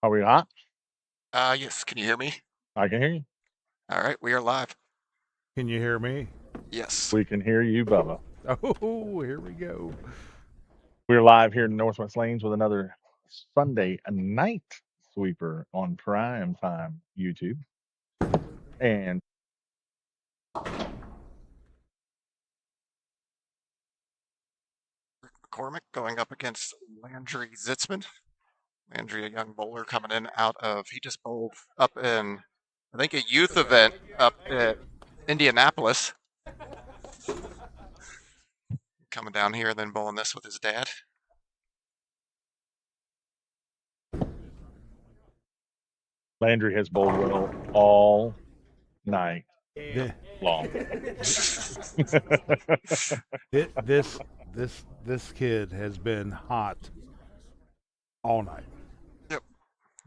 Are we hot? Yes, can you hear me? I can hear you. All right, we are live. Can you hear me? Yes. We can hear you, Bubba. Oh, here we go. We're live here in Northwest Lanes with another Sunday night sweeper on Prime Time YouTube. And Rick McCormick going up against Landry Zitzman. Landry, a young bowler coming in he just bowled up in, I think, a youth event up at Indianapolis. Coming down here and then bowling this with his dad. Landry has bowled well all night long. This kid has been hot all night. Yep.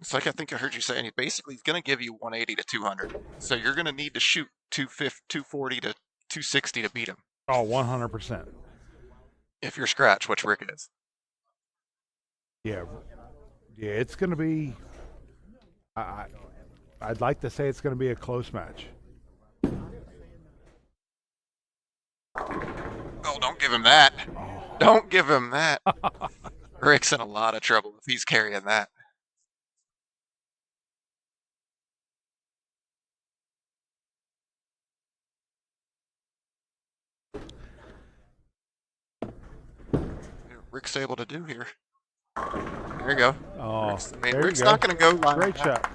It's like I think I heard you saying he's going to give you 180 to 200. So you're going to need to shoot 240 to 260 to beat him. Oh, 100%. If you're scratch, which Rick is. Yeah, it's going to be. I'd like to say it's going to be a close match. Oh, don't give him that. Oh. Don't give him that. Rick's in a lot of trouble if he's carrying that. Rick's able to do here. There you go. Oh, Rick's not going to go line. Great shot.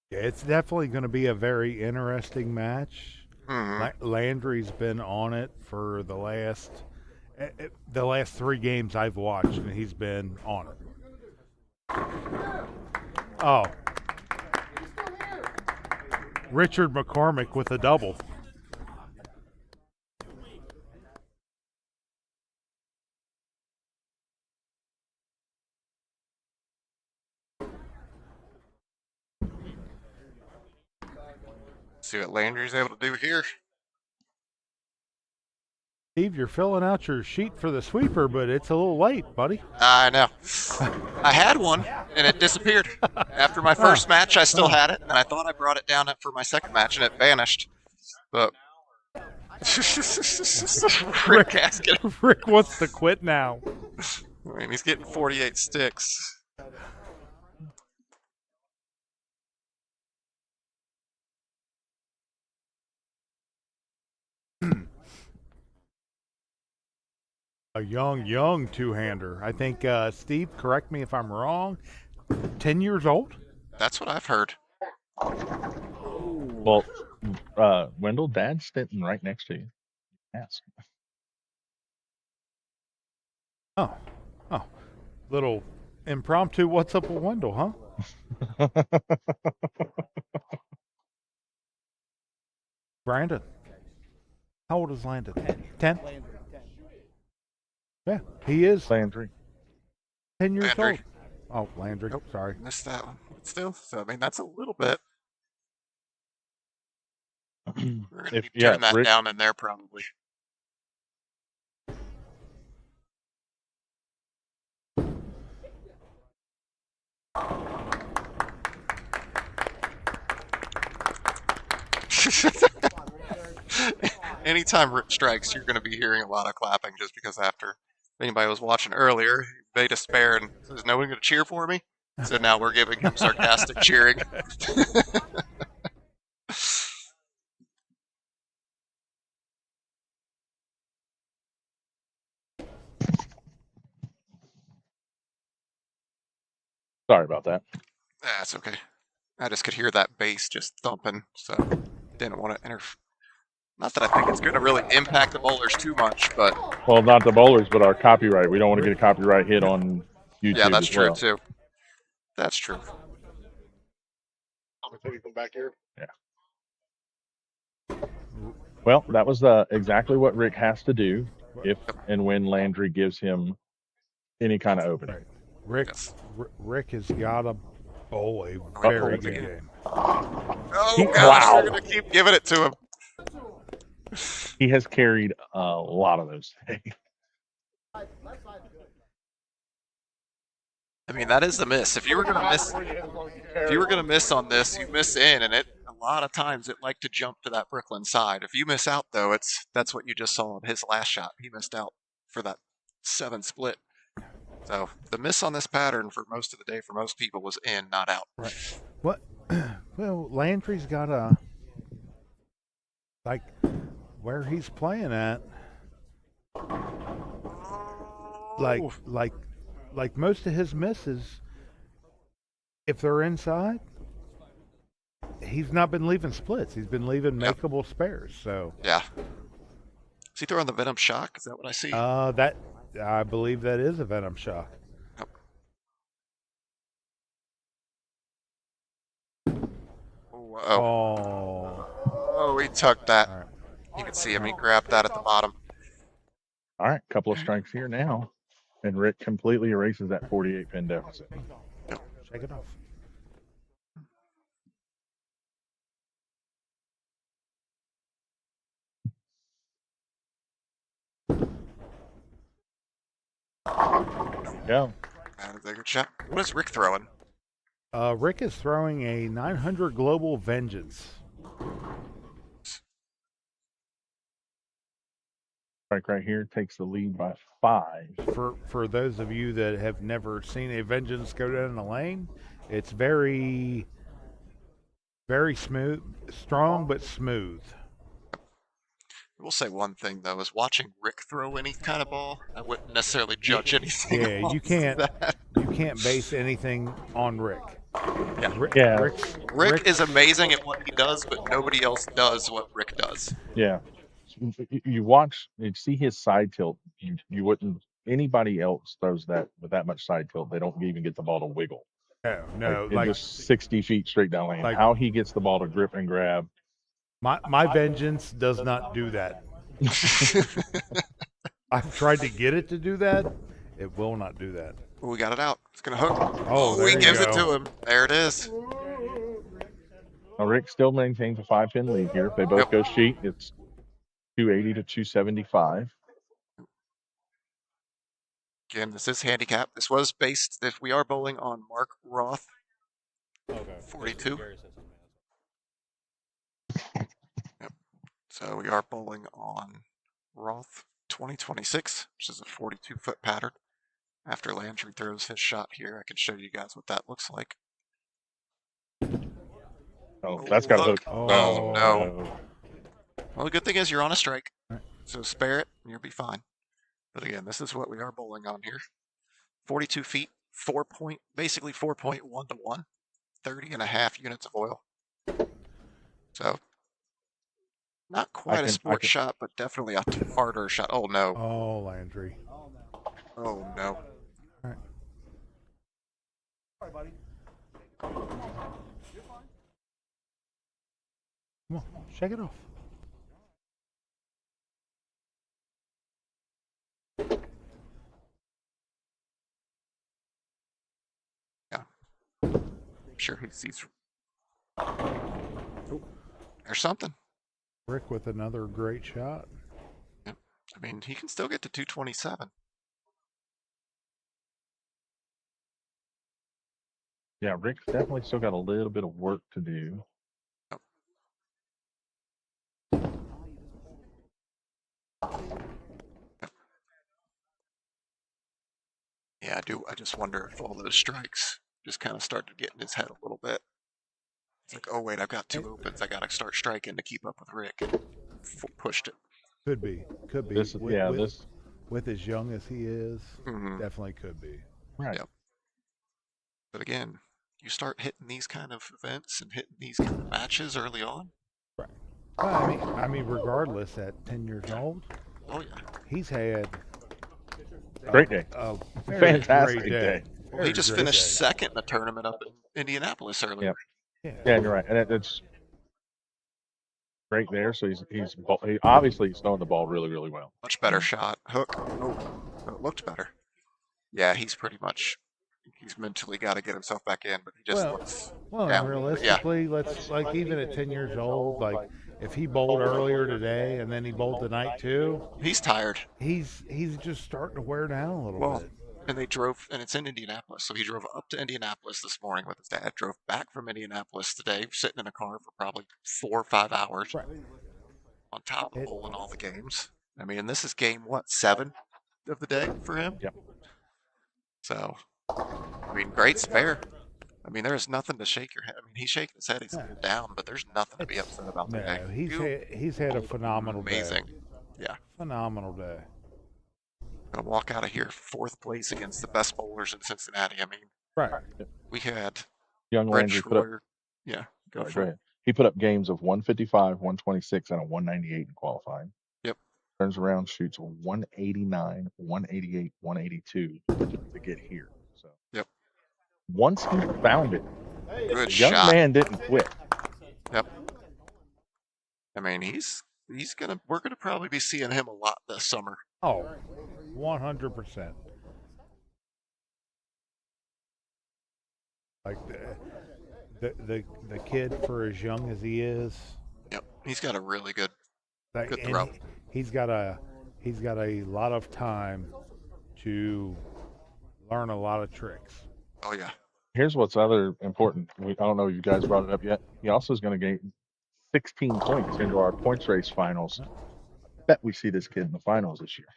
Yeah, it's definitely going to be a very interesting match. Mm-hmm. Landry's been on it for the last 3 games I've watched, and he's been on it. Oh. Richard McCormick with a double. See what Landry's able to do here. Steve, you're filling out your sheet for the sweeper, but it's a little late, buddy. I know. I had one, and it disappeared. After my first match, I still had it, and I thought I brought it down for my second match, and it vanished. But Rick wants to quit now. I mean, he's getting 48 sticks. A young two-hander. I think, Steve, correct me if I'm wrong, 10 years old? That's what I've heard. Well, Wendell, Dad's sitting right next to you. Ask. Oh. Little impromptu what's up with Wendell, huh? Brandon. How old is Landon? 10? Yeah, he is. Landry. 10 years old. Oh, Landry. Nope, sorry. Missed that one. Still, so I mean, that's a little bit. We're going to be turning that down in there probably. Anytime Rick strikes, you're going to be hearing a lot of clapping just because after anybody was watching earlier, they despair and says, no one going to cheer for me? So now we're giving him sarcastic cheering. Sorry about that. That's okay. I just could hear that bass just thumping, so didn't want to interfere. Not that I think it's going to really impact the bowlers too much, but... Well, not the bowlers, but our copyright. We don't want to get a copyright hit on YouTube. Yeah, that's true, too. That's true. Come back here. Yeah. Well, that was exactly what Rick has to do if and when Landry gives him any kind of opening. Rick has got to Oh, a Oh, very it's good again. game. Oh gosh, Wow. they're gonna keep giving it to him. He has carried a lot of those today. I mean, that is the miss. If you were gonna miss on this, you miss in, and it a lot of times it like to jump to that Brooklyn side. If you miss out though, that's what you just saw in his last shot. He missed out for that 7 split. So the miss on this pattern for most of the day for most people was in, not out. Right. What? Well, Landry's got a like where he's playing at. Like Oh, like most of his misses, if they're inside, he's not been leaving splits. He's been leaving Yep. makeable spares. So yeah. Is he throwing the Venom Shock? Is that what I see? that I believe that is a Venom Shock. Oh, Oh, he tucked that. all right. You can see him. He grabbed that at the bottom. All right, couple of strikes here now. And Rick completely erases that 48 pin deficit. Shake it off. Go. That is a good shot. What is Rick throwing? Rick is throwing a 900 Global Vengeance. Strike right here takes the lead by 5. For those of you that have never seen a Vengeance go down the lane, it's very smooth, strong but smooth. I will say one thing though, is watching Rick throw any kind of ball, I wouldn't necessarily judge anything. Yeah, off you can't that. you can't base anything on Rick. Yeah. Yeah. Rick is amazing at what he does, but nobody else does what Rick does. Yeah. You watch, you see his side tilt. You wouldn't, anybody else throws that with that much side tilt, they don't even get the ball to wiggle. No, It like just 60 feet straight down lane. like- How he gets the ball to grip and grab. my Vengeance does not do that. I've tried to get it to do that. It will not do that. Ooh, we got it out. It's gonna hook. Oh, there he you gives it go. to him. There it is. Now, Rick still maintains a 5-pin lead here. If they both Yep. go sheet, it's 280 to 275. Again, this is handicap. This was based. If we are bowling on Mark Roth, Okay. 42. Yep. So we are bowling on Roth 2026, which is a 42-foot pattern. After Landry throws his shot here, I can show you guys what that looks like. Oh, that's got a hook. Oh, no. no. Well, the good thing is you're on a strike, Right. so spare it and you'll be fine. But again, this is what we are bowling on here. 42 feet, basically 4.1 to 1, 30 and a half units of oil. So, not quite a sport shot, but definitely a harder shot. Oh, no. Oh, Landry. Oh, no. All right. Come on, shake it off. I'm sure he sees. There's something. Rick with another great shot. I mean, he can still get to 227. Yeah, Rick's definitely still got a little bit of work to do. Yeah, I do. I just wonder if all those strikes just kind of started to get in his head a little bit. It's like, oh wait, I've got 2 opens. I got to start striking to keep up with Rick, and pushed it. Could be. This, With as young as he is, Mhm. definitely could be. right. Yep. But again, you start hitting these kind of events and hitting these kind of matches early on. Well, I mean, regardless, at 10 years old, Oh yeah. he's had Great day. a very Fantastic great day. Well, he just finished second in the tournament up in Indianapolis earlier. Yeah. Yeah, you're right. And it's great there. So he obviously he's throwing the ball really, really well. Much better shot. Hook. Oh, it looked better. Yeah, he's pretty much he's mentally got to get himself back in, but he just looks Well, and down. But yeah, realistically, let's like even at 10 years old, like if he bowled earlier today and then he bowled tonight too, he's tired. he's just starting to wear down a little Well, bit. and they drove, and it's in Indianapolis, so he drove up to Indianapolis this morning with his dad. Drove back from Indianapolis today, sitting in a car for probably 4 or 5 hours. Right. On top of It- bowling all the games. I mean, this is game what 7 of the day for him. Yep. So, I mean, great spare. I mean, there is nothing to shake your head. I mean, he's shaking his head. He's a little down, but there's nothing to be upset about No, today. he's had a phenomenal Amazing. day. Yeah. Phenomenal day. Gonna walk out of here 4th place against the best bowlers in Cincinnati. I mean, Right. we had Young Brett Landry put up. Schroyer. Yeah, go Go for it. ahead. He put up games of 155, 126, and a 198 in qualifying. Yep. Turns around, shoots a 189, 188, 182 to get here. So. Yep. Once he found it, Good the young shot. man didn't quit. Yep. I mean, we're gonna probably be seeing him a lot this summer. Oh, 100%. Like the kid, for as young as he is, Yep. He's got a really good like, Good and throw. he's got a lot of time to learn a lot of tricks. Oh yeah. Here's what's other important. I don't know if you guys brought it up yet. He also is going to gain 16 points into our points race finals. I bet we see this kid in the finals this year.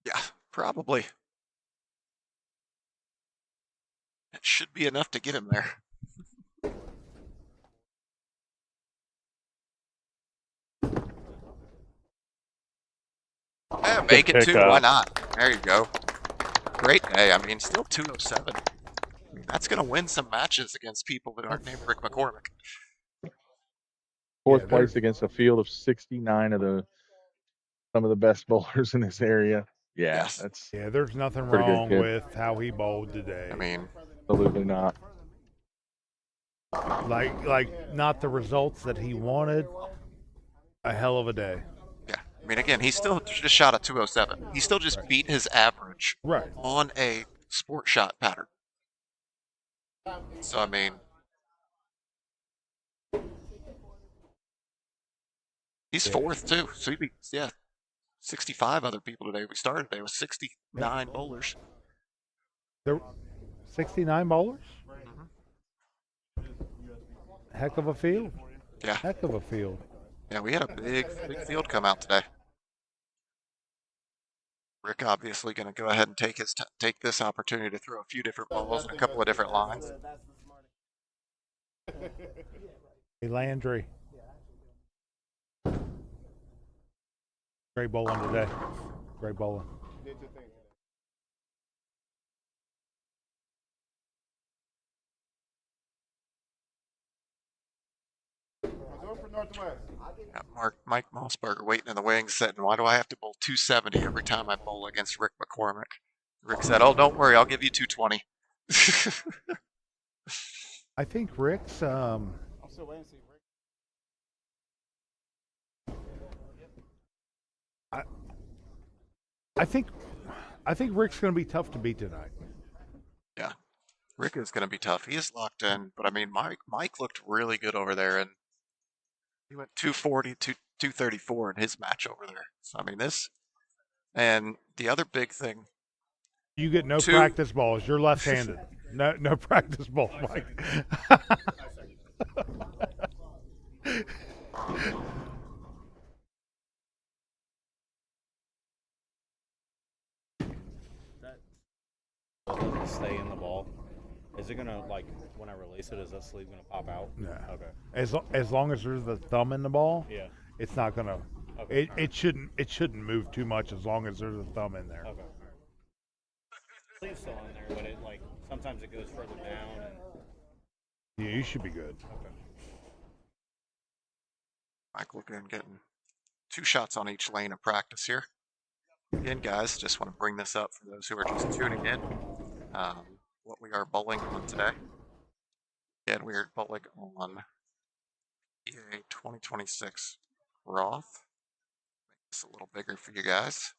Yeah, probably. It should be enough to get him there. Yeah, make it pick two. up. Why not? There you go. Great day. I mean, still 207. I mean, that's going to win some matches against people that aren't named Rick McCormick. Fourth Yeah, place against a field of 69 of some of the best bowlers in this area. Yeah, Yes. that's Yeah, there's nothing Pretty good wrong kid. with how he bowled today. I mean, absolutely not. like not the results that he wanted. A hell of a day. yeah. I mean, again, he still just shot a 207. He still just beat his average Right. on a sport shot pattern. So, I mean, he's Yeah. 4th too. So he beat, 65 other people today. We started today with 69 bowlers. There, 69 bowlers. Mhm. Heck of a field. Yeah. Heck of a field. Yeah, we had a big field come out today. Rick obviously going to go ahead and take this opportunity to throw a few different balls and a couple of different lines. Hey, Landry. Great bowling today. Great bowling. Got Mike Mossberger waiting in the wings, saying, "Why do I have to bowl 270 every time I bowl against Rick McCormick?" Rick said, "Oh, don't worry, I'll give you 220." I think Rick's I think Rick's going to be tough to beat tonight. Yeah, Rick is going to be tough. He is locked in, but I mean, Mike looked really good over there, and he went 240 to 234 in his match over there. So I mean, this and the other big thing. You get no Two- practice balls. You're left-handed. No practice balls, Mike. Doesn't stay in the ball. Is it gonna, like, when I release it, is that sleeve gonna pop out? No. Okay. As long as there's the thumb in the ball, Yeah. it's not going to. Okay. It shouldn't move too much as long as there's a thumb in there. Okay. Sleeve's still in there, but it, like, sometimes it goes further down and. Yeah, you should be good. Okay. Mike looking getting 2 shots on each lane of practice here. Again, guys, just want to bring this up for those who are just tuning in. What we are bowling on today. Again, we are bowling on EA 2026 Roth. Make this a little bigger for you guys.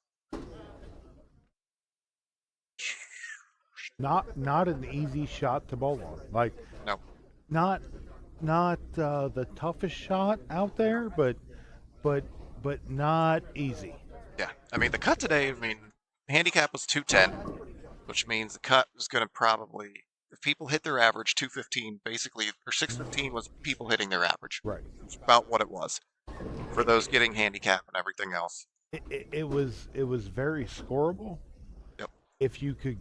Not an easy shot to bowl on. Like No. not the toughest shot out there, but not easy. Yeah. I mean, the cut today, handicap was 210, which means the cut was going to probably, if people hit their average, 215, basically, or 615 was people hitting their average. Right. It's about what it was for those getting handicap and everything else. It was very scoreable. Yep. If you could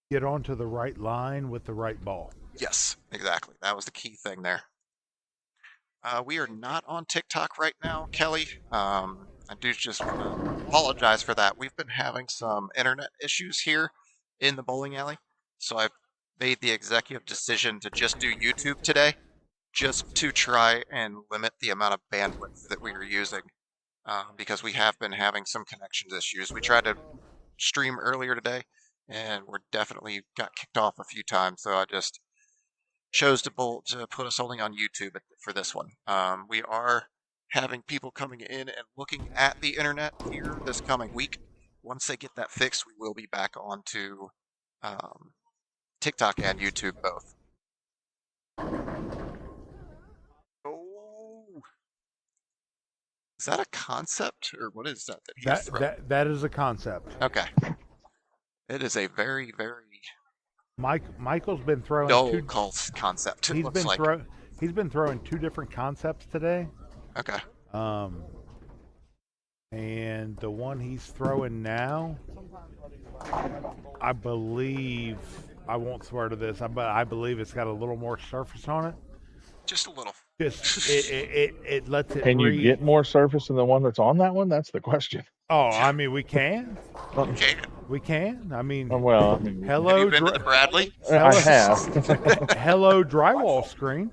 get onto the right line with the right ball. Yes, exactly. That was the key thing there. We are not on TikTok right now, Kelly. I do just apologize for that. We've been having some internet issues here in the bowling alley, so I've made the executive decision to just do YouTube today, just to try and limit the amount of bandwidth that we are using, because we have been having some connections issues. We tried to stream earlier today, and we're definitely got kicked off a few times, so I just chose to put us only on YouTube for this one. We are having people coming in and looking at the internet here this coming week. Once they get that fixed, we will be back on to TikTok and YouTube both. Oh, is that a concept or what is that he's throwing? That is a concept. Okay. It is a very, very Michael's been throwing dull two concept. He's been throwing two different concepts today. Okay. And the one he's throwing now, I believe, I won't swear to this, but I believe it's got a little more surface on it. Just a little. Just it lets it. Can you get more surface than the one that's on that one? That's the question. Oh, I mean, we can. Okay. We can. I mean, Well, I mean, hello. Have you been to the Bradley? I have. Hello, drywall screen.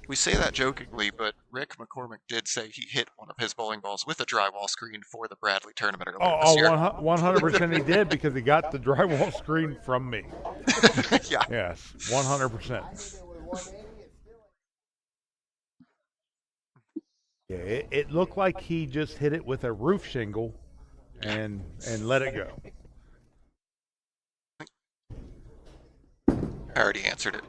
We say that jokingly, but Rick McCormick did say he hit one of his bowling balls with a drywall screen for the Bradley tournament earlier this year. 100% he did because he got the drywall screen from me. Yeah. Yes, 100%. Yeah, it looked like he just hit it with a roof shingle and let it go. I already answered it.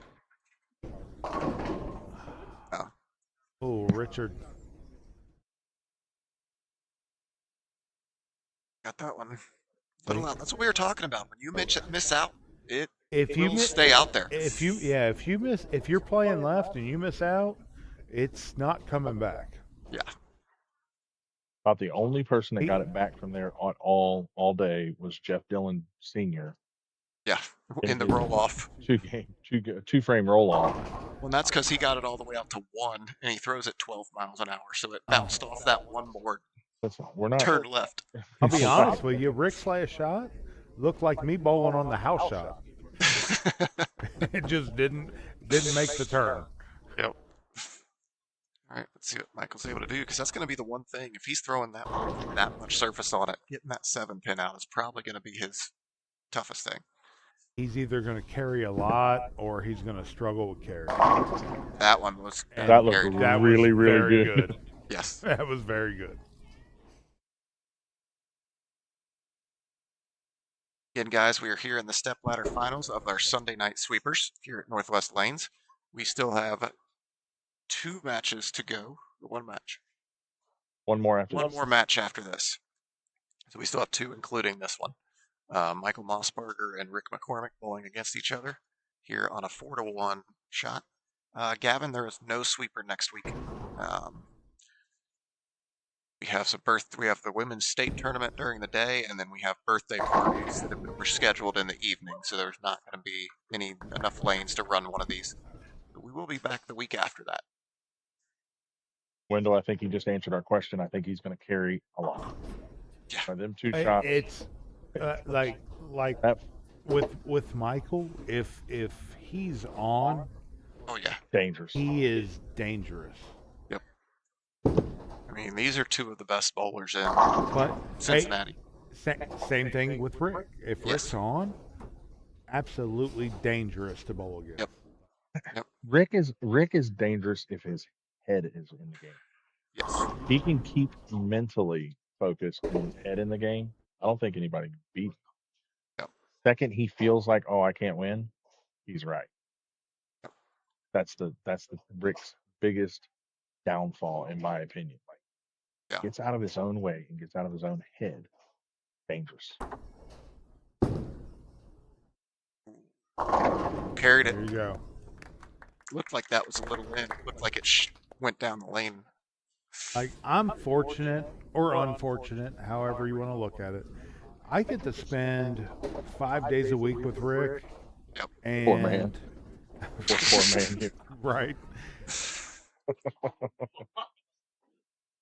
Oh, Richard. Got that one. Little out. That's what we were talking about. When you miss out, it If you will stay out there. If you're playing left and you miss out, it's not coming back. Yeah. About the only person that got it back from there all day was Jeff Dillon Sr. Yeah. In the roll off. Two frame roll off. Well, that's because he got it all the way out to 1, and he throws it 12 miles an hour, so it bounced off that one board. We're not. Turned left. I'll be honest with you, Rick's last shot looked like me bowling on the house shot. It just didn't make the turn. Yep. All right, let's see what Michael's able to do, because that's going to be the one thing. If he's throwing that much surface on it, getting that 7-pin out is probably going to be his toughest thing. He's either going to carry a lot or he's going to struggle with carry. That one was that looked really good. Yes. That was very good. Again, guys, we are here in the stepladder finals of our Sunday night sweepers here at Northwest Lanes. We still have 2 matches to go. One match. One more after One this. more match after this. So we still have 2, including this one. Michael Mossberger and Rick McCormick bowling against each other here on a 4-1 shot. Gavin, there is no sweeper next week. We have we have the women's state tournament during the day, and then we have birthday parties that were scheduled in the evening. So there's not going to be enough lanes to run one of these. But we will be back the week after that. Wendell, I think he just answered our question. I think he's going to carry a lot. Yeah. By them 2 shots. It's like with Michael, if he's on, Oh yeah, dangerous. he is dangerous. Yep. I mean, these are 2 of the best bowlers in But Cincinnati. Same thing with Rick. If Yes. Rick's on, absolutely dangerous to bowl against. Yep. Rick is dangerous if his head is in the game. Yes. He can keep mentally focused and his head in the game. I don't think anybody can beat him. Yep. Second, he feels like, oh, I can't win. He's right. Yep. That's the Rick's biggest downfall, in my opinion. Like, Yeah. gets out of his own way and gets out of his own head. Dangerous. Carried it. There you go. Looked like that was a little in. Looked like it went down the lane. Like, I'm fortunate or unfortunate, however you want to look at it. I get to spend 5 days a week with Rick. Yep. And Poor man. Poor man here. right.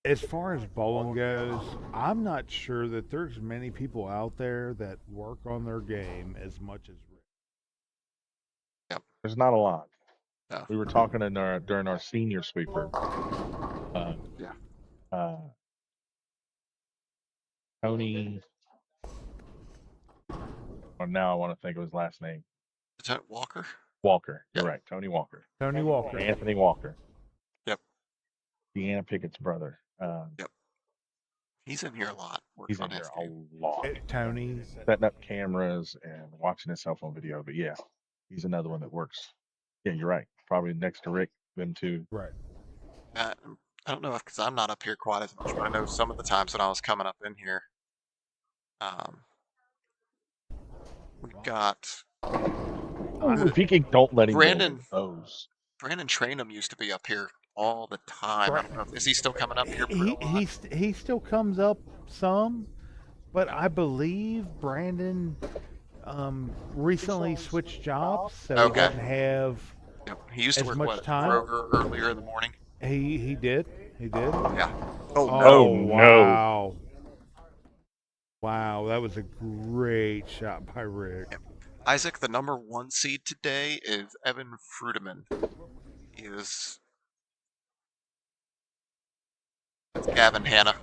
As far as bowling goes, I'm not sure that there's many people out there that work on their game as much as Rick. There's not a lot. No. We were talking during our senior sweeper. Yeah. Tony. Or now I want to think of his last name. Lieutenant Walker? Walker. You're Yeah. right. Tony Walker. Tony Walker. Anthony Walker. Yep. Deanna Pickett's brother. Yep. He's in here a lot. He's Working in on here his a game. lot. Tony. Setting up cameras and watching his cell phone video. But yeah, he's another one that works. Yeah, you're right. Probably next to Rick, them two. Right. I don't know if, because I'm not up here quite as much, but I know some of the times when I was coming up in here, we've got If he can, don't let him Brandon- go with those. Brandon Trainham used to be up here all the time. I don't know. Is he still coming up here? He still comes up some, but I believe Brandon recently switched jobs, so he Okay. doesn't have. Yep. He used to as work much what, time? Kroger earlier in the morning. He did. Yeah. Oh, no. Wow. Wow, that was a great shot by Rick. Isaac, the number 1 seed today is Evan Frudeman. He is. That's Gavin Hanna.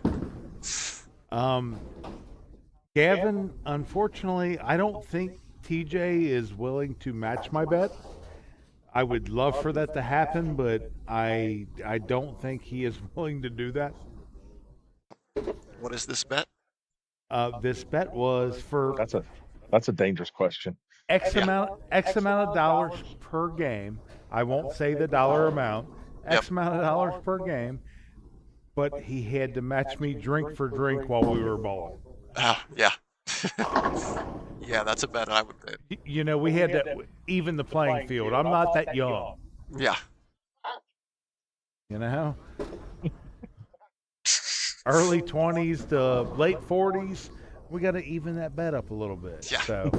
Gavin, unfortunately, I don't think TJ is willing to match my bet. I would love for that to happen, but I don't think he is willing to do that. What is this bet? This bet was for That's a dangerous question. X amount of dollars per game. I won't say the dollar amount. X amount of dollars per game. But he had to match me drink for drink while we were bowling. Yeah. Yeah, that's a bet I would bet. You know, we had to even the playing field. I'm not that young. Yeah. You know? Early 20s to late 40s, we got to even that bet up a little bit. Yeah. So,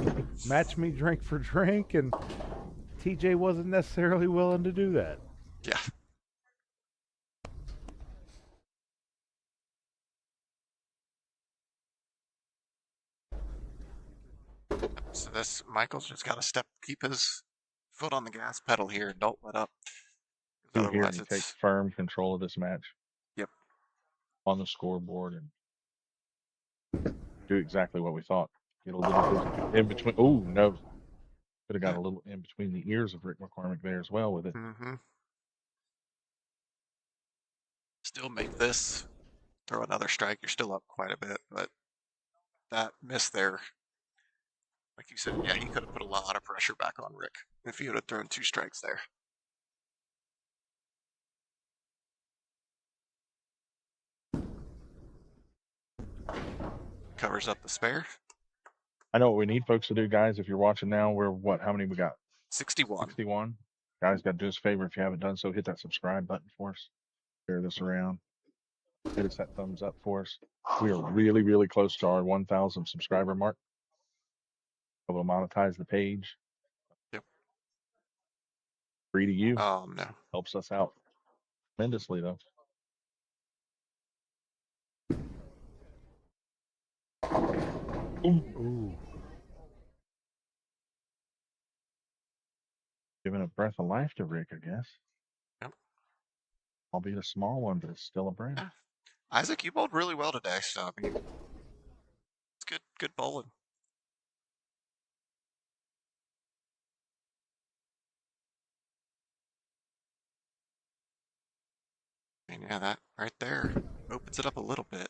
match me drink for drink, and TJ wasn't necessarily willing to do that. Yeah. So this Michael's just got to keep his foot on the gas pedal here. Don't let up. Here Otherwise, and take it's firm control of this match. Yep. On the scoreboard and do exactly what we thought. Get a little bit in between. Oh no, could have got a little in between the ears of Rick McCormick there as well with it. Still make this. Throw another strike. You're still up quite a bit, but that miss there, like you said, yeah, he could have put a lot of pressure back on Rick if he would have thrown 2 strikes there. Covers up the spare. I know what we need folks to do, guys. If you're watching now, we're what? How many we got? 61. 61. Guys, got to do us a favor if you haven't done so. Hit that subscribe button for us. Share this around. Hit us that thumbs up for us. We are really, really close to our 1,000 subscriber mark. Able to monetize the page. Yep. Free to you. No. Helps us out tremendously, though. Ooh. Giving a breath of life to Rick, I guess. Yep. Albeit a small one, but it's still a breath. Yeah. Isaac, you bowled really well today, so I mean, it's good bowling. And yeah, that right there opens it up a little bit.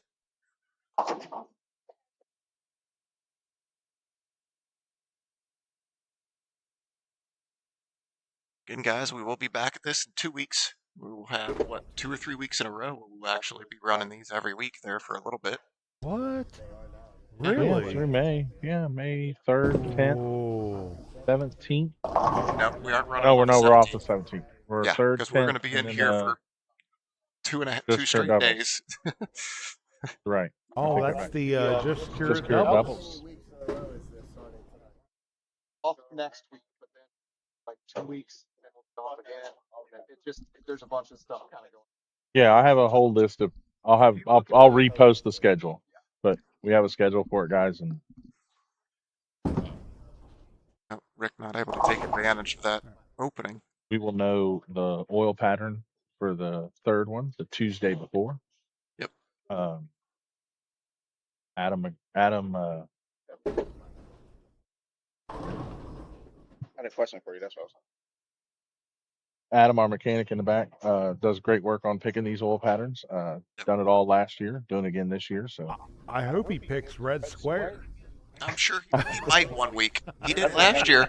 Again, guys, we will be back at this in 2 weeks. We will have, what, 2 or 3 weeks in a row. We'll actually be running these every week there for a little bit. What? Yeah, Really? through May. Yeah, May 3rd, 10th, Oh. 17th. No, we aren't running. No, on the we're off 17th. the 17th. We're Yeah, 3rd, because we're going to 10th, be and in then, here for two Just straight Pure days. right. Oh, Okay, that's right. the Just Cure Just Cure doubles. Off next week, but then like 2 weeks, and we'll be off again. It just there's a bunch of stuff kind of going. Yeah, I have a whole list of. I'll repost the schedule, but we have a schedule for it, guys, and No, Rick not able to take advantage of that opening. we will know the oil pattern for the third one, the Tuesday before. Yep. Adam, I had a question for you. That's what I was. Adam, our mechanic in the back, does great work on picking these oil patterns. Done it all last year, doing it again this year. So I hope he picks red square. I'm sure he might one week. He did last year.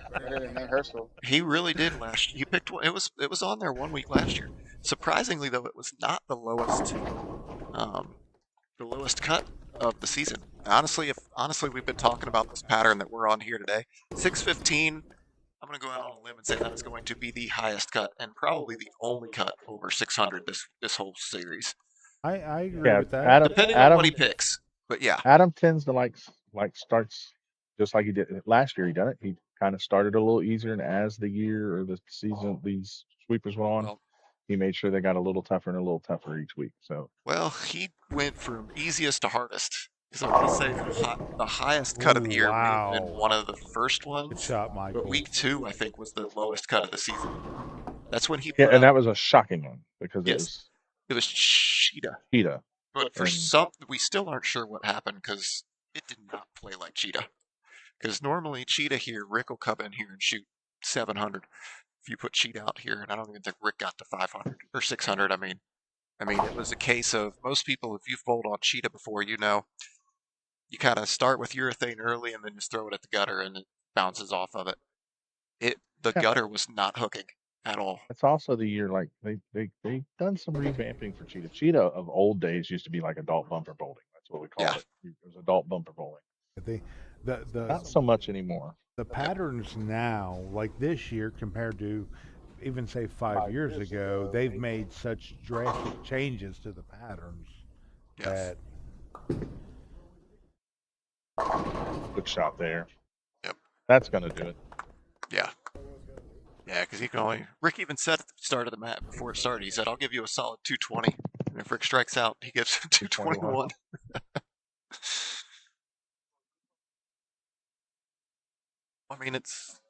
Rehearsal. He really did last year. He picked one. It was on there 1 week last year. Surprisingly, though, it was not the lowest cut of the season. Honestly, we've been talking about this pattern that we're on here today, 615. I'm going to go out on a limb and say that is going to be the highest cut and probably the only cut over 600 this whole series. I agree with that. Depending on what he picks. But yeah, Adam tends to like starts just like he did last year. He done it. He kind of started a little easier, and as the year or the season, these sweepers went on, well, he made sure they got a little tougher and a little tougher each week. So he went from easiest to hardest. So I'm going to say the highest cut of the year may have been Wow. one of the first Good ones. shot, Michael. But week 2, I think, was the lowest cut of the season. That's when he yeah, put and up- that was a shocking one because Yes. It was Cheetah. Cheetah. But for And- some, we still aren't sure what happened because it did not play like Cheetah. Because normally Cheetah here, Rick will come in here and shoot 700. If you put Cheetah out here, and I don't even think Rick got to 500 or 600. I mean, it was a case of most people, if you've bowled on Cheetah before, you know, you kind of start with urethane early and then just throw it at the gutter and it bounces off of it. The Yeah. gutter was not hooking at all. It's also the year like they done some revamping for Cheetah. Cheetah of old days used to be like adult bumper bowling. That's what we called it. It was adult bumper bowling. Not so much anymore. The patterns now, like this year compared to even say 5 years ago, they've made such drastic changes to the patterns Yes. that Good shot there. Yep. That's gonna do it. Yeah. Yeah, because he can only. Rick even said at the start of the match before it started, he said, "I'll give you a solid 220." And if Rick strikes out, he gives 221. I mean, it's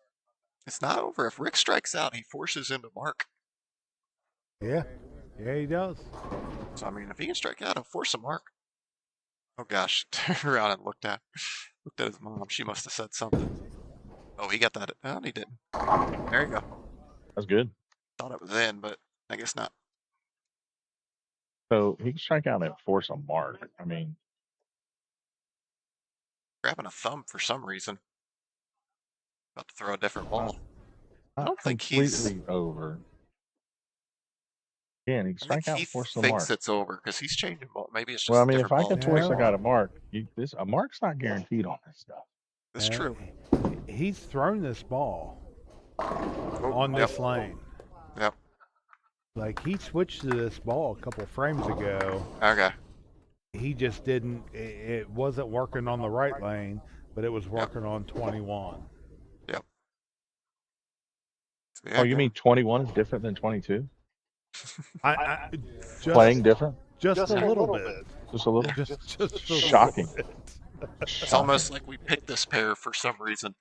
not over. If Rick strikes out, he forces him to mark. yeah, he does. So I mean, if he can strike out, he'll force a mark. Oh gosh, turned around and looked at his mom. She must have said something. Oh, he got that. Oh, he didn't. There you go. That's good. Thought it was in, but I guess not. So he can strike out and force a mark. I mean, Grabbing a thumb for some reason. About to throw a different ball. I not don't think he's- completely over. Again, he can I strike think out he and force the thinks mark. it's over because he's changing ball. Maybe it's just Well, I a mean, if different I can ball. force, I Yeah. got a mark. A mark's not guaranteed on this stuff. That's true. He's thrown this ball Oh, on yep. this lane. Yep. Like he switched to this ball a couple frames ago. Okay. He just didn't. It wasn't working on the right lane, but it was working on 21. Yeah, Oh, you mean 21 is different than 22? I just, Playing different? just a little bit. Just a little? Just a Shocking. little bit. it's almost like we picked this pair for some reason.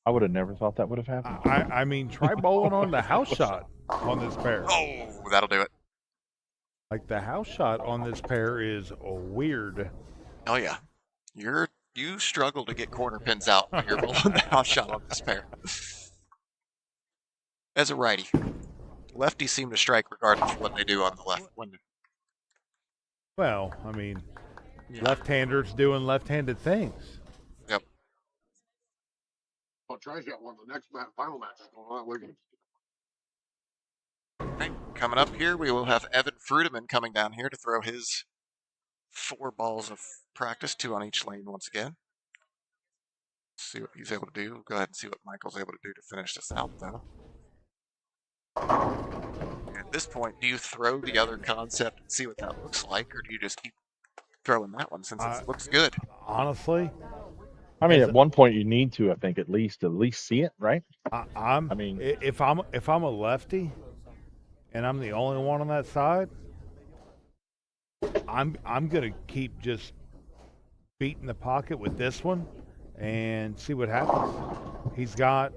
I would have never thought that would have happened. I mean, try bowling on the house shot on this pair. Oh, that'll do it. Like the house shot on this pair is weird. Oh yeah. You struggle to get corner pins out when you're rolling the house shot on this pair. As a righty, lefties seem to strike regardless of what they do on the left. Well, I mean, Yeah. left-handers doing left-handed things. Yep. Well, Trey's got one of the next final matches going on. Right, coming up here, we will have Evan Frudeman coming down here to throw his 4 balls of practice, 2 on each lane once again. See what he's able to do. We'll go ahead and see what Michael's able to do to finish this out, though. At this point, do you throw the other concept and see what that looks like, or do you just keep throwing that one since it looks good? Honestly, I mean, As at a- one point you need to, I think, at least see it, right? I mean- if I'm a lefty, and I'm the only one on that side, I'm gonna keep just beating the pocket with this one and see what happens. He's got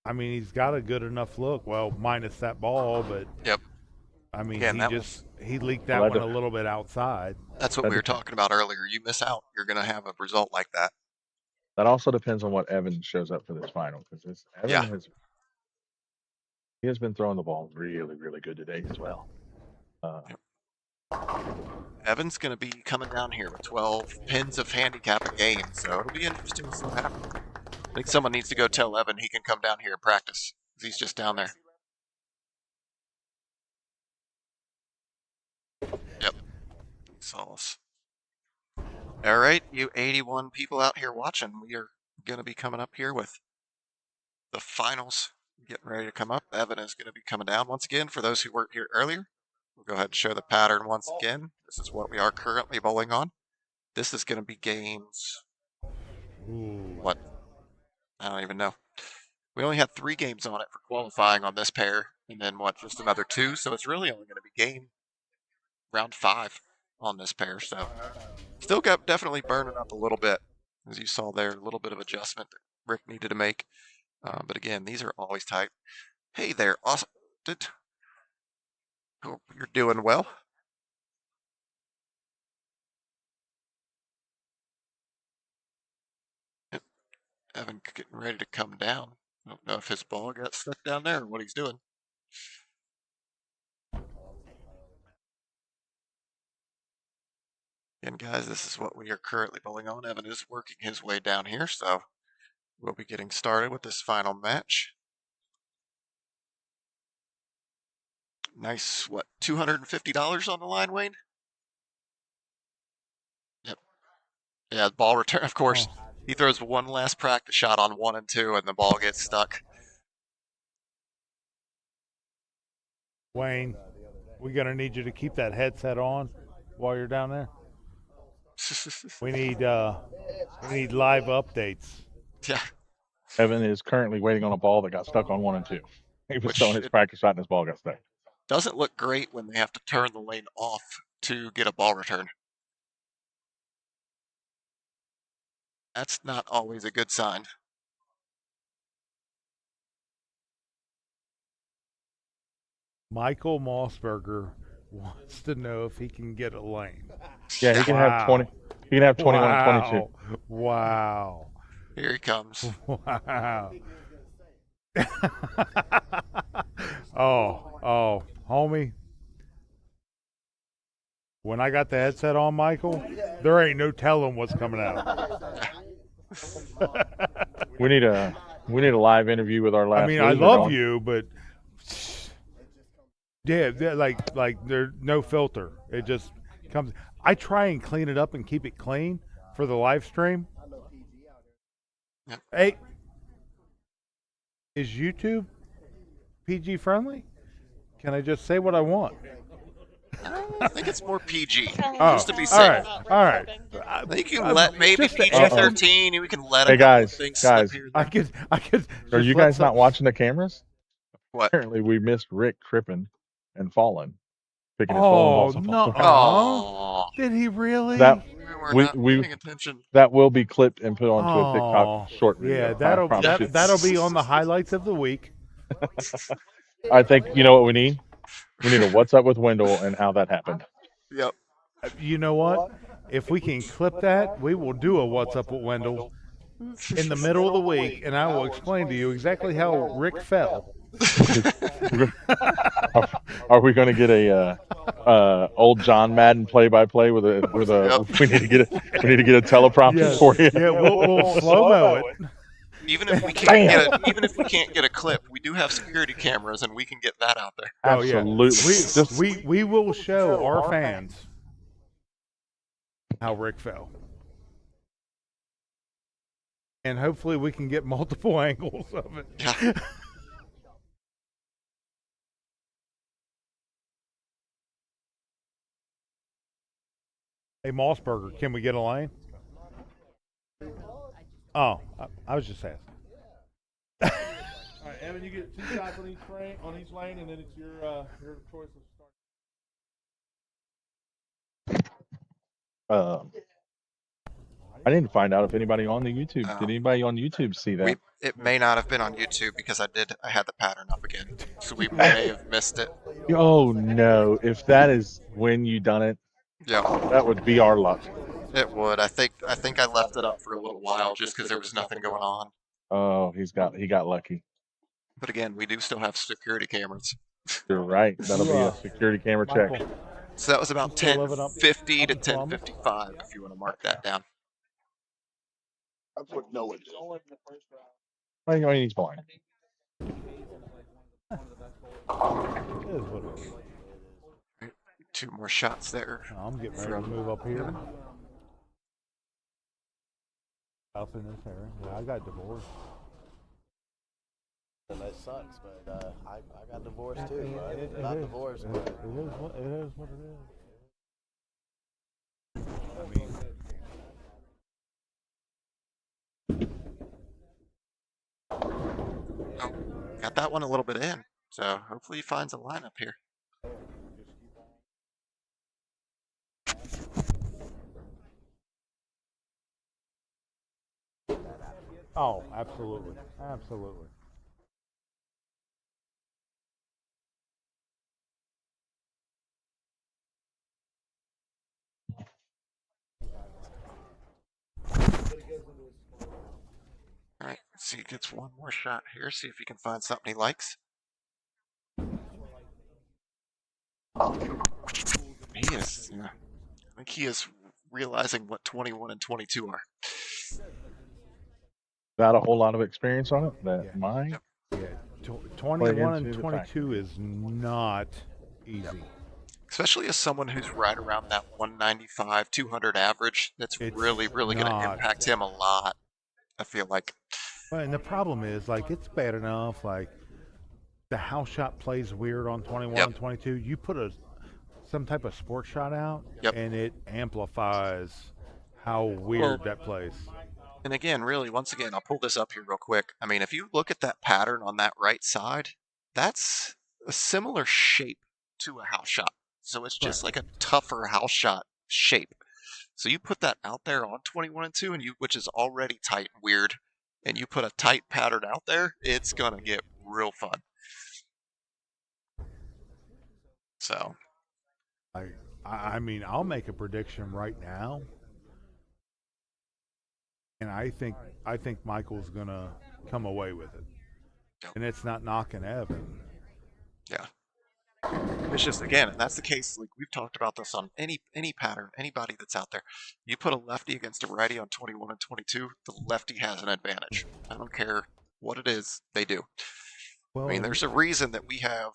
a good enough look. Well, minus that ball, but Yep. I mean, Again, that he leaked that Well, one that a little bit outside. That's what we were talking about earlier. You miss out, you're going to have a result like that. That also depends on what Evan shows up for this final, because Evan Yeah. has been throwing the ball really, really good today as well. Evan's going to be coming down here with 12 pins of handicap a game, so it'll be interesting to see what happens. I think someone needs to go tell Evan he can come down here and practice, because he's just down there. Yep. He saw us. All right, you 81 people out here watching, we are going to be coming up here with the finals getting ready to come up. Evan is going to be coming down once again. For those who weren't here earlier, we'll go ahead and show the pattern once again. This is what we are currently bowling on. This is going to be games, what? I don't even know. We only had 3 games on it for qualifying on this pair, and then what, just another 2, so it's really only going to be game round 5 on this pair, so still got definitely burning up a little bit, as you saw there, a little bit of adjustment that Rick needed to make. But again, these are always tight. Hey there, awesome. Hope you're doing well. Evan getting ready to come down. I don't know if his ball got stuck down there or what he's doing. Again, guys, this is what we are currently bowling on. Evan is working his way down here, so we'll be getting started with this final match. Nice, what, $250 on the line, Wayne? Yep. Yeah, ball return, of course. He throws one last practice shot on 1 and 2, and the ball gets stuck. Wayne, we're gonna need you to keep that headset on while you're down there. We need live updates. Yeah. Evan is currently waiting on a ball that got stuck on 1 and 2. He was Which throwing his practice shot and his ball got stuck. Doesn't look great when they have to turn the lane off to get a ball return. That's not always a good sign. Michael Mossberger wants to know if he can get a lane. Yeah, he can have 20. He can have 21 and 22. Wow. Here he comes. Wow. oh, homie. When I got the headset on, Michael, there ain't no telling what's coming out. We need a live interview with our last. I mean, I loser love going. you, but yeah, like there's no filter. It just comes. I try and clean it up and keep it clean for the live stream. Yep. Hey, is YouTube PG friendly? Can I just say what I want? I think it's more PG. Oh, Just to be all safe. right, all right. I think you can let maybe just- PG-13. We can let Hey, a couple guys, of things guys. slip here. I could. Are just you let guys not watching the cameras? What? Apparently, we missed Rick tripping and falling, picking his bowling Oh balls up. no! Oh, Did he really? That we were we- not paying attention. that will be clipped and put onto a Oh, TikTok short video. Yeah, I promise you. that'll be on the highlights of the week. I think you know what we need. We need a what's up with Wendell and how that happened. Yep. You know what? If we can clip that, we will do a What's Up with Wendell in the middle of the week, and I will explain to you exactly how Rick fell. Are we going to get a old John Madden play-by-play with a Yep. we need to get a teleprompter for you. Yeah, we'll slow mo it. even if we can't get even if we can't get a clip, we do have security cameras and we can get that out there. Oh yeah, Absolutely. we will show our fans how Rick fell, and hopefully we can get multiple angles of it. Yeah. Hey, Mossberger, can we get a lane? Oh, I was just asking. All right, Evan, you get 2 shots on each lane, and then it's your choice of start. I need to find out if anybody on the YouTube. Oh. Did anybody on YouTube see that? It may not have been on YouTube because I had the pattern up again, so we may have missed it. Oh no! If that is when you done it, Yeah, that would be our luck. it would. I think I left it up for a little while just because there was nothing going on. Oh, he got lucky. But again, we do still have security cameras. You're right. That'll be a security camera check. Michael, So that was about You still living up 10:50 to in Columbus? 10:55, if you want to mark that down. I put no in. I mean, he's blind. it is what it is. 2 more shots there. I'm getting ready to move up here. South in this area. Yeah, I got divorced. That sucks, but I got divorced too. It Not is. divorced, It but is what it is. I mean, Oh, got that one a little bit in. So hopefully he finds a lineup here. oh, absolutely, absolutely. All right, let's see. He gets one more shot here. See if he can find something he likes. He is. Yeah, I think he is realizing what 21 and 22 are. Got a whole lot of experience on it. That Yeah. mine. Yeah, 21 and into the 22 is not easy. Especially as someone who's right around that 195, 200 average. That's It's really going to not. impact him a lot. I feel like. Well, and the problem is, like, it's bad enough. Like, the house shot plays weird on 21 Yep. and 22. You put some type of sport shot out, Yep. and it amplifies how weird that plays. And again, really, once again, I'll pull this up here real quick. I mean, if you look at that pattern on that right side, that's a similar shape to a house shot. So it's just like a tougher house shot shape. So you put that out there on 21 and 2, and which is already tight and weird, and you put a tight pattern out there, it's gonna get real fun. So I mean, I'll make a prediction right now, and I think Michael's gonna come away with it, and it's not knocking Evan. yeah. It's just, again, and that's the case, like we've talked about this on any pattern, anybody that's out there. You put a lefty against a righty on 21 and 22, the lefty has an advantage. I don't care what it is, they do. Well, I mean, there's a reason that we have,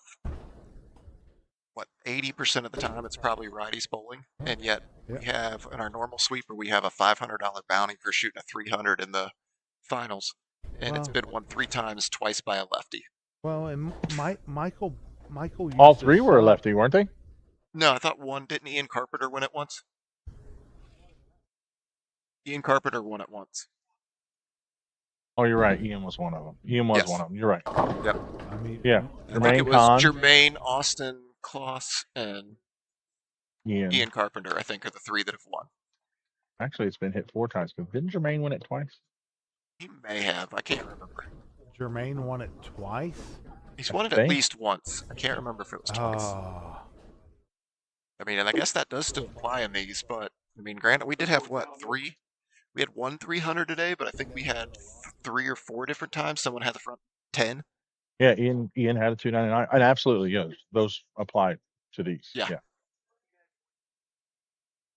80% of the time it's probably righties bowling, and yet we have, in our normal sweeper, we have a $500 bounty for shooting a 300 in the finals, and it's been won 3 times, twice by a lefty. Well, and Michael All used to 3 were a suck. lefty, weren't they? No, I thought one. Didn't Ian Carpenter win it once? Ian Carpenter won it once. Oh, you're right. Ian was one of them. Ian was Yes. one of them. You're right. Yep. I mean, Yeah. I think Jermaine it was Kahn. Jermaine, Austin, Kloss, and Ian. Ian Carpenter, I think, are the 3 that have won. Actually, it's been hit 4 times. Because didn't Jermaine win it twice? He may have. I can't remember. Jermaine won it twice. He's won it at think. least once. I can't remember if it was twice. Oh, I mean, and I guess that does still apply in these, but I mean, granted, we did have 3? We had 1 300 today, but I think we had 3 or 4 different times someone had the front 10. Yeah, Ian had a 299. And absolutely, yeah, those apply to these. Yeah.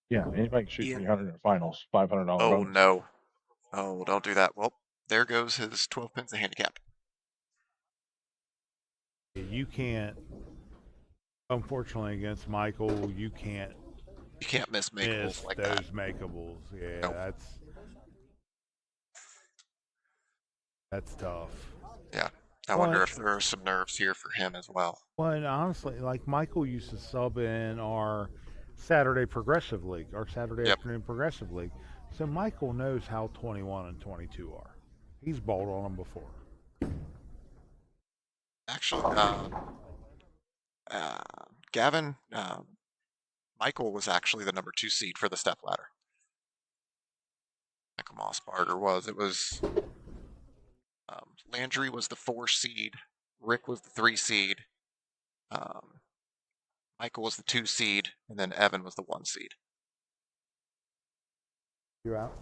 Yeah, anybody can shoot Ian. 300 in the finals, $500 Oh bonus. no! Oh, don't do that. Well, there goes his 12 pins of handicap. You can't. Unfortunately, against Michael, you can't You can't miss makeables miss like those that. makeables. Yeah, Nope. that's tough. Yeah. I Well, wonder if there are some nerves here for him as well. Well, and honestly, like Michael used to sub in our Saturday Progressive League, our Saturday Yep. afternoon Progressive League. So Michael knows how 21 and 22 are. He's balled on them before. Actually, Gavin, Michael was actually the number 2 seed for the step ladder. Michael Mossbarger was. It was Landry was the 4 seed. Rick was the 3 seed. Michael was the 2 seed, and then Evan was the 1 seed. You out?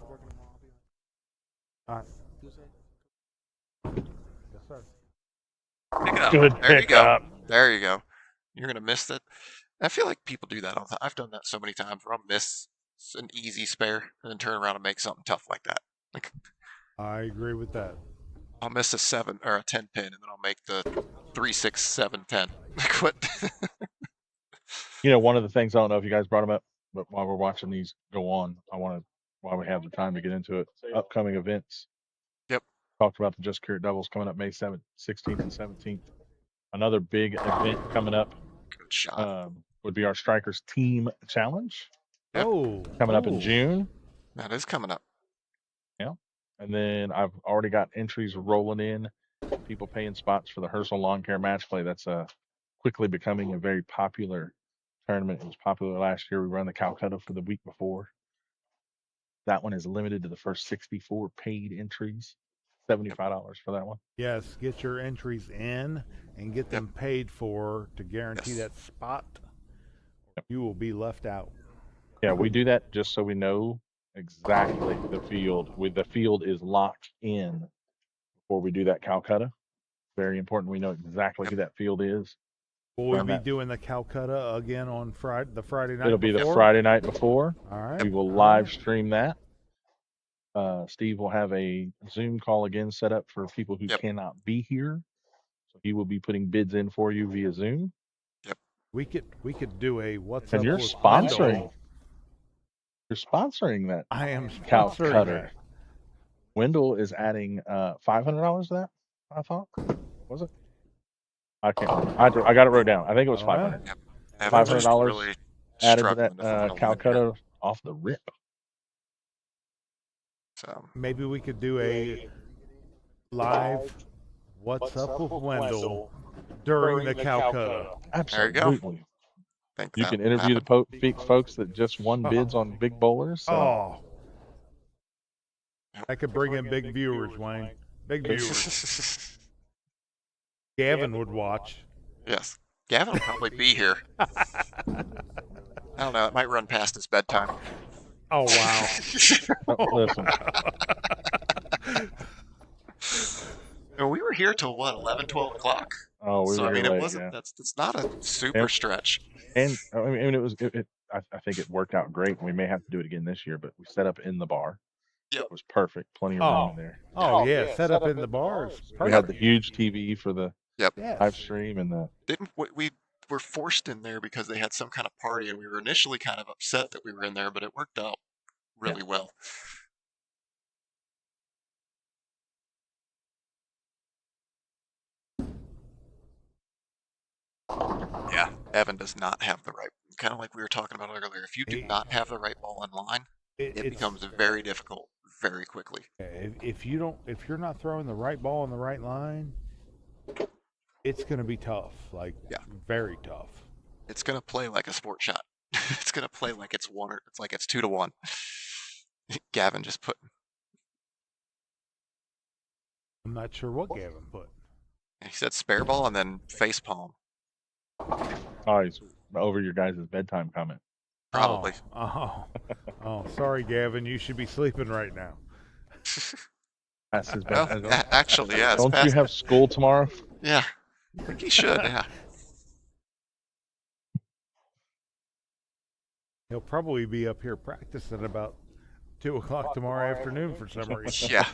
All right. Yes, sir. Pick it up. Good There you go. pickup. There you go. You're gonna miss it. I feel like people do that all the time. I've done that so many times where I'll miss an easy spare and then turn around and make something tough like that. Like I agree with that. I'll miss a 7 or a 10 pin, and then I'll make the 3, 6, 7, 10. Like what? You know, one of the things, I don't know if you guys brought them up, but while we're watching these go on, while we have the time to get into it, upcoming events. Yep. Talked about the Just Curious Doubles coming up May 7th, 16th, and 17th. Another big event coming up Good shot. would be our Strikers Team Challenge Yep. Oh, coming up in cool. June. That is coming up. And then I've already got entries rolling in, people paying spots for the Herschel Lawn Care Match Play. That's quickly becoming a very popular tournament. It was popular last year. We ran the Calcutta for the week before. That one is limited to the first 64 paid entries. $75 for that one. Yes, get your entries in and get them paid for to guarantee Yes. that spot. You will be left out. Yeah, we do that just so we know exactly the field. The field is locked in before we do that Calcutta. Very important. We know exactly who that field is. Will we Run be that. doing the Calcutta again on the Friday night? It'll be the before? Friday night before. All right. We will all live right. stream that. Steve will have a Zoom call again set up for people who Yep. cannot be here. So he will be putting bids in for you via Zoom. We could do a what's And up you're with sponsoring. Wendell. You're sponsoring that I am sponsoring Calcutta. that. Wendell is adding $500 to that, I thought. Was it? I can't remember. I got it wrote down. I think it was All right. 500. Evan's just $500 really Added to struggling that to find a win here. Calcutta off the rip. So Maybe we could do a live what's up with Wendell during the Calcutta. There you go. Absolutely. think You that can will interview happen. the folks that just won bids on big bowlers. So. Oh. I could bring in big viewers, Wayne. Big viewers. Gavin would watch. Yes. Gavin will probably be here. I don't know. It might run past his bedtime. Oh, wow. Listen, And we were here till what, 11, 12 o'clock? oh, we So were I mean, here it late, wasn't. yeah. That's not a super Yep. stretch. And I mean, I think it worked out great. We may have to do it again this year, but we set up in the bar. Yep. It was perfect. Plenty of Oh. room in there. Oh, yeah. Set up in the bars. We had the huge TV for the live Yes. stream and the. Didn't we were forced in there because they had some kind of party, and we were initially kind of upset that we were in there, but it worked out really well. Yeah, Evan does not have the right. Kind of like we were talking about earlier. If you do not have the right ball in line, it It's- becomes very difficult very quickly. if you're not throwing the right ball in the right line, it's going to be tough. Like, very tough. It's gonna play like a sport shot. It's gonna play like it's one or it's like it's 2-1. Gavin just put. I'm not sure what Gavin put. He said spare ball and then face palm. Oh, he's over your guys' bedtime comment. Probably. Oh, sorry, Gavin. You should be sleeping right now. That's his Well, bedtime. actually, yeah. It's Don't you past, have school tomorrow? yeah. I think he should. Yeah. He'll probably be up here practicing about 2 o'clock tomorrow afternoon for some reason. Yeah,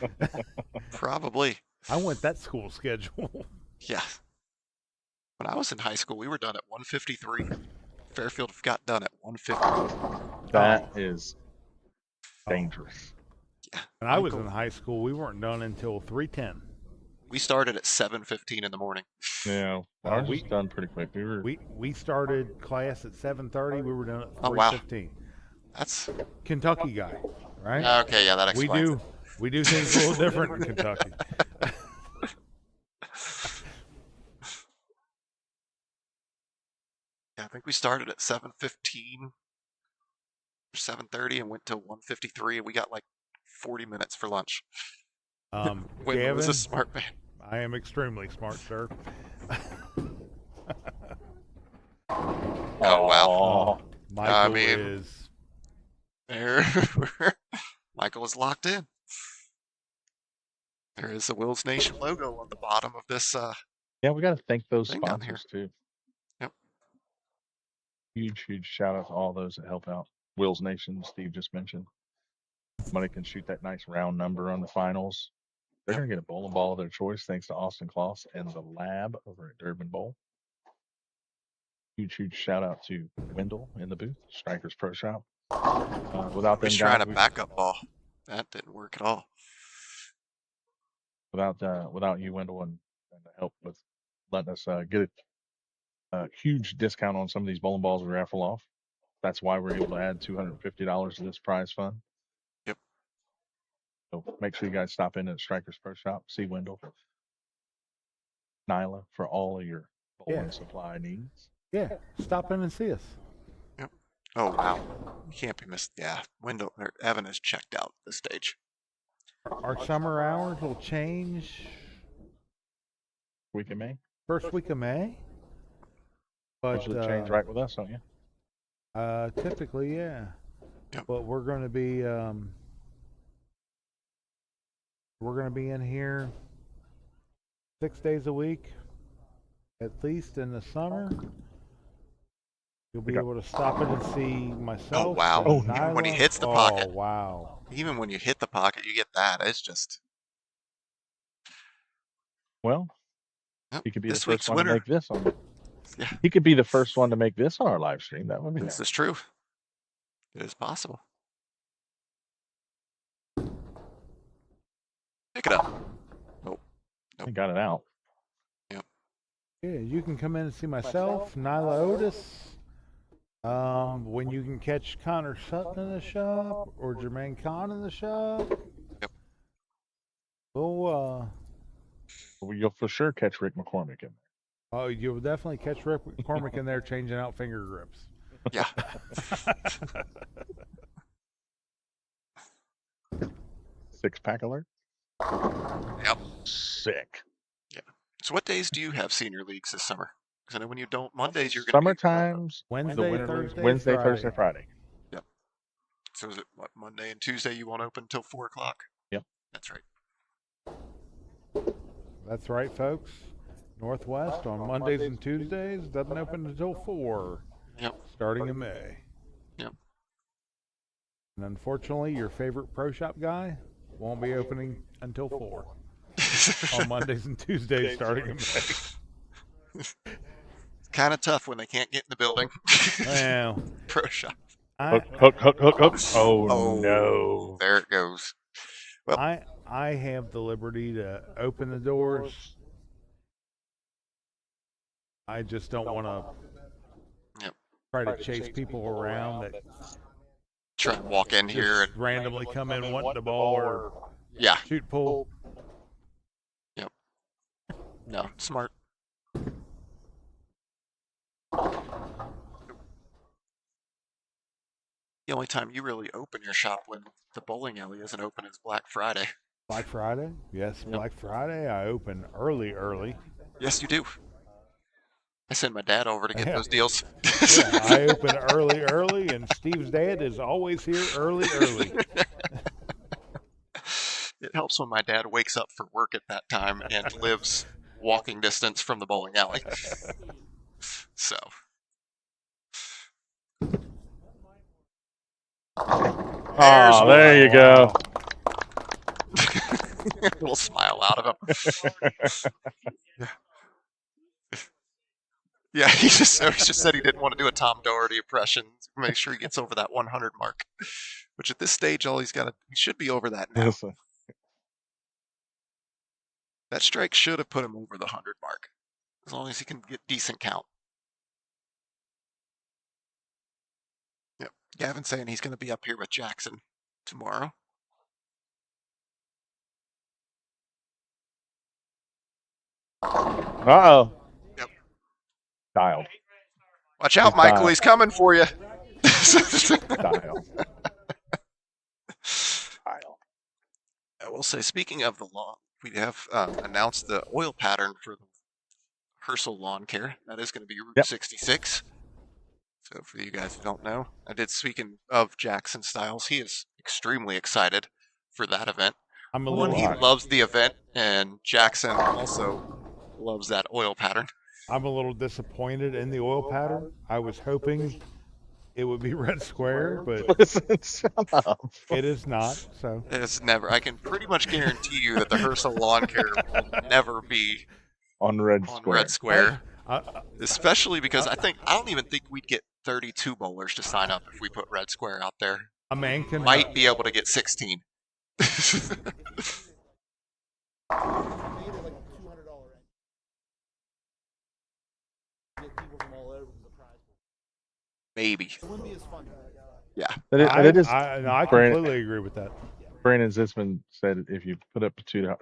probably. I want that school schedule. Yeah. When I was in high school, we were done at 1:53. Fairfield got done at 1:50. That is dangerous. When I was in high school, we weren't done until 3:10. We started at 7:15 in the morning. Yeah, ours we- was done pretty quick. We were We started class at 7:30. We were done at 3:15. Oh, wow. That's Kentucky guy, right? okay. Yeah, that we explains. we do things a little different in Kentucky. Yeah, I think we started at 7:15 or 7:30 and went to 1:53, and we got like 40 minutes for lunch. Wendell was Gavin, a smart man. I am extremely smart, sir. Oh wow. Michael mean- is There, Michael is locked in. There is the Wills Nation logo on the bottom of this. Yeah, we got to thank those Thing down here. sponsors too. Yep. Huge shout out to all those that help out. Will's Nation, Steve just mentioned. Somebody can shoot that nice round number on the finals. They're Yep. going to get a bowling ball of their choice thanks to Austin Kloss and the lab over at Durbin Bowl. Huge shout out to Wendell in the booth, Strikers Pro Shop. Without them He's trying guys, a backup ball. That didn't work at all. without you, Wendell, and the help with letting us get a huge discount on some of these bowling balls we raffle off. That's why we're able to add $250 to this prize fund. Yep. So make sure you guys stop in at Strikers Pro Shop, see Wendell, Nyla for all of your bowling Yeah. supply needs. yeah. Stop in and see us. Oh wow, you can't be missed. Yeah, Wendell or Evan is checked out at this stage. Our summer hours will change Week in May. first week of May. But Usually change right with us, don't you? typically, yeah. Yep. But we're going to be in here 6 days a week, at least in the summer. You'll be Okay. able to stop in and see myself. wow. and Even when he Nyla. hits the Oh, pocket. wow. Even when you hit the pocket, you get that. It's just Well, Yep, he could be this the week's first one winner. to make this on. Yeah. He could be the first one to make this on our live stream. That would be this nice. is true. It is possible. Pick it up. He got it out. Yeah, you can come in and see myself, Nyla Otis. When you can catch Connor Sutton in the shop or Jermaine Kahn in the shop. Yep. Well, You'll for sure catch Rick McCormick in oh, you'll definitely catch Rick McCormick in there changing out finger grips. Yeah. there. 6-pack alert. Yep. Sick. So what days do you have senior leagues this summer? Because I know when you don't, Mondays you're going Summer times. Wednesday, winter Thursday, Wednesday, Friday. Thursday, Friday. So is it what, Monday and Tuesday you won't open until 4 o'clock? Yep. That's right. That's right, folks. Northwest on Mondays and Tuesdays doesn't open until 4. Yep. Starting in May. Yep. And unfortunately, your favorite pro shop guy won't be opening until 4 on Mondays and Tuesdays starting in May. Kind of tough when they can't get in the building. Well, Pro shop. Hook. Oh, no. There it goes. I have the liberty to open the doors. I just don't want to Yep. try to chase people around that Try and walk in here and just randomly come in wanting the ball or yeah, shoot pull. no, smart. The only time you really open your shop when the bowling alley isn't open is Black Friday. Black Friday? Yes, Black Friday. I open early. Yes, you do. I send my dad over to get Yeah. those deals. Yeah, I open early, and Steve's dad is always here early. It helps when my dad wakes up for work at that time and lives walking distance from the bowling alley. So, Oh, there you go. A little smile out of him. Yeah, he just said he didn't want to do a Tom Doherty impression. Make sure he gets over that 100 mark. Which at this stage, he should be over that now. Listen, That strike should have put him over the 100 mark, as long as he can get decent count. Yep, Gavin saying he's going to be up here with Jackson tomorrow. uh-oh. Yep. Dialed. Watch out, He's Michael. dialed. He's coming for you. Dialed. I will say, speaking of the lawn, we have announced the oil pattern for the Herschel Lawn Care. That is going to be Route 66. So for you guys who don't know, speaking of Jackson Styles, he is extremely excited for that event. I'm a One, little. he loves the event, and Jackson also loves that oil pattern. I'm a little disappointed in the oil pattern. I was hoping it would be red square, but Listen, shut up. it is not. So It's never. I can pretty much guarantee you that the Herschel Lawn Care will never be On red on square. Red Square. I, Especially because I don't even think we'd get 32 bowlers to sign up if we put Red Square out there. a man can Might be able to get 16. Maybe. Yeah. But it is. I Brandon- completely agree with that. Brandon Zitzman said if you put up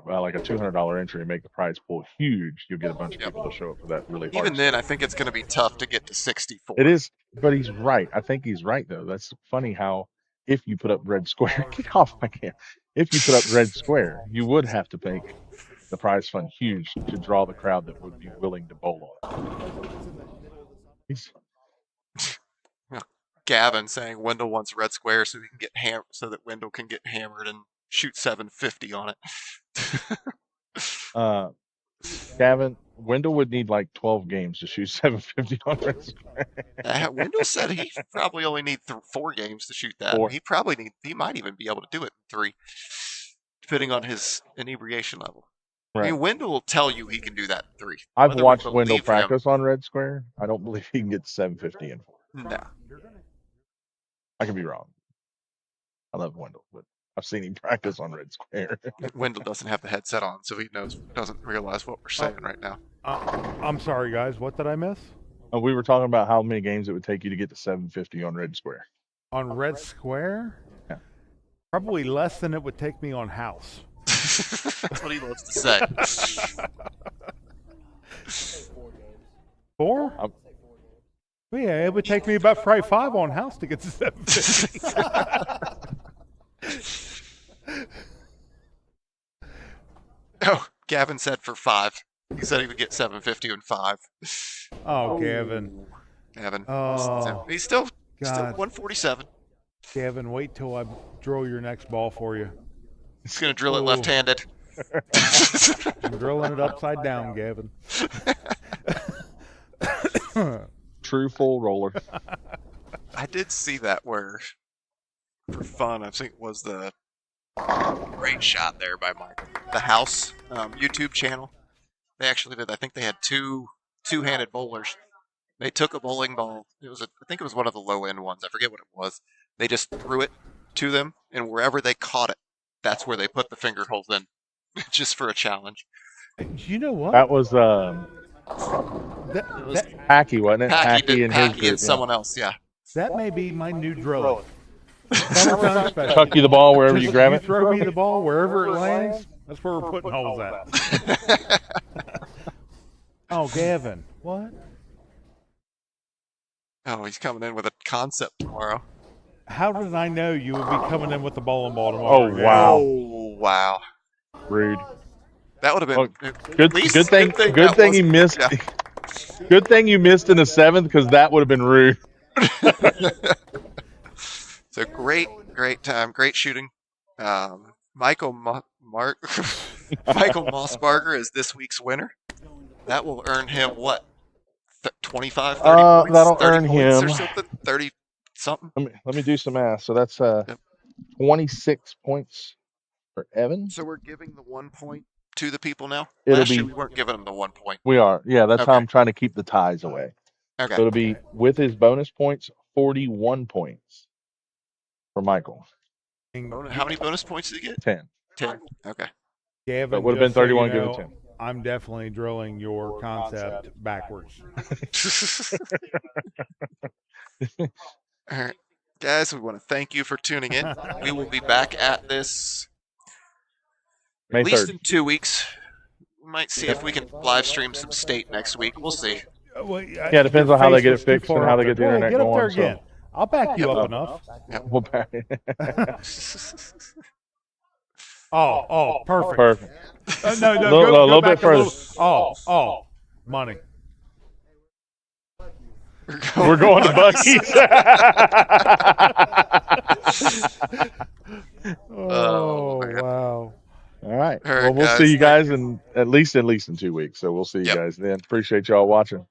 like a $200 entry and make the prize pool huge, you'll get a bunch of Yep. people to show up for that really hard. Even then, I think it's going to be tough to get to 64. It is, but he's right. I think he's right though. That's funny how if you put up red square, get off my camera. If you put up red square, you would have to make the prize fund huge to draw the crowd that would be willing to bowl on it. He's, Gavin saying Wendell wants Red Square so he can get so that Wendell can get hammered and shoot 750 on it. Gavin, Wendell would need like 12 games to shoot 750 on red square. Wendell said he probably only need 4 games to shoot that. 4. He might even be able to do it in 3, depending on his inebriation level. I Right. mean, Wendell will tell you he can do that in 3. I've Whether we watched Wendell believe him- practice on red square. I don't believe he can get 750 in 4. No. I could be wrong. I love Wendell, but I've seen him practice on red square. Wendell doesn't have the headset on, so he doesn't realize what we're saying right now. I'm sorry, guys. What did I miss? We were talking about how many games it would take you to get to 750 on red square. On red square? Yeah. Probably less than it would take me on house. That's what he loves to say. 4? Um, Well, yeah, it would take me about probably 5 on house to get to 750. Oh, Gavin said for 5. He said he would get 750 in 5. Oh, Gavin. Gavin. Oh, He's still God. 147. Gavin, wait till I drill your next ball for you. He's going to drill it Oh. left-handed. I'm drilling it upside down, Gavin. True full roller. I did see that where, for fun, I think it was the great shot there by Michael. The House YouTube channel. They actually did. I think they had two-handed bowlers. They took a bowling ball. I think it was one of the low-end ones. I forget what it was. They just threw it to them, and wherever they caught it, that's where they put the finger holes in, just for a challenge. You know what? That was That, Hacky, wasn't it? Packy and his and group, someone else, yeah. that may be my new drill. Summertime special. Chuck you the ball wherever you Just grab you it. throw me the ball wherever it lands. That's where we're putting holes at. Oh, Gavin. What? Oh, he's coming in with a concept tomorrow. How did I know you would be coming in with the bowling ball tomorrow? Oh, Gavin? wow. Oh, wow. Rude. That would have been Good thing that you wasn't- missed. yeah. Good thing you missed in the 7th because that would have been rude. So great time, great shooting. Michael Mossbarger is this week's winner. That will earn him what? 25, 30 points? That'll 30 earn points him- or something? 30 something? Let me do some math. So that's 26 points for Evan. So we're giving the 1 point to the people now. It'll Last year be- we weren't giving them the 1 point. We are. Yeah, that's how Okay. I'm trying to keep the ties away. Okay. So it'll be with his bonus points, 41 points for Michael. How many bonus points did he get? 10. 10. Okay. Gavin, But it would have been just so you 31 given know, 10. I'm definitely drilling your concept backwards. All right. Guys, we want to thank you for tuning in. We will be back at this May at least 3rd. in 2 weeks. We might see if we can live stream some state next week. We'll see. Yeah, it depends on how they get it fixed and how they get the internet Get up there going, so- again. I'll back you Yep. up enough. We'll back. Oh, perfect. Perfect. No, Little- little back bit further. Oh, money. We're going to Buc-ee's. Oh, my God. wow. All right. All right, Well, we'll guys. see you guys in at least in 2 weeks. So we'll see you Yep. guys then. Appreciate y'all watching.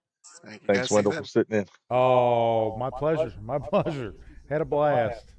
Thank you Thanks, guys. See you Wendell, then. for sitting in. Oh, my pleasure. My pleasure. Had a blast.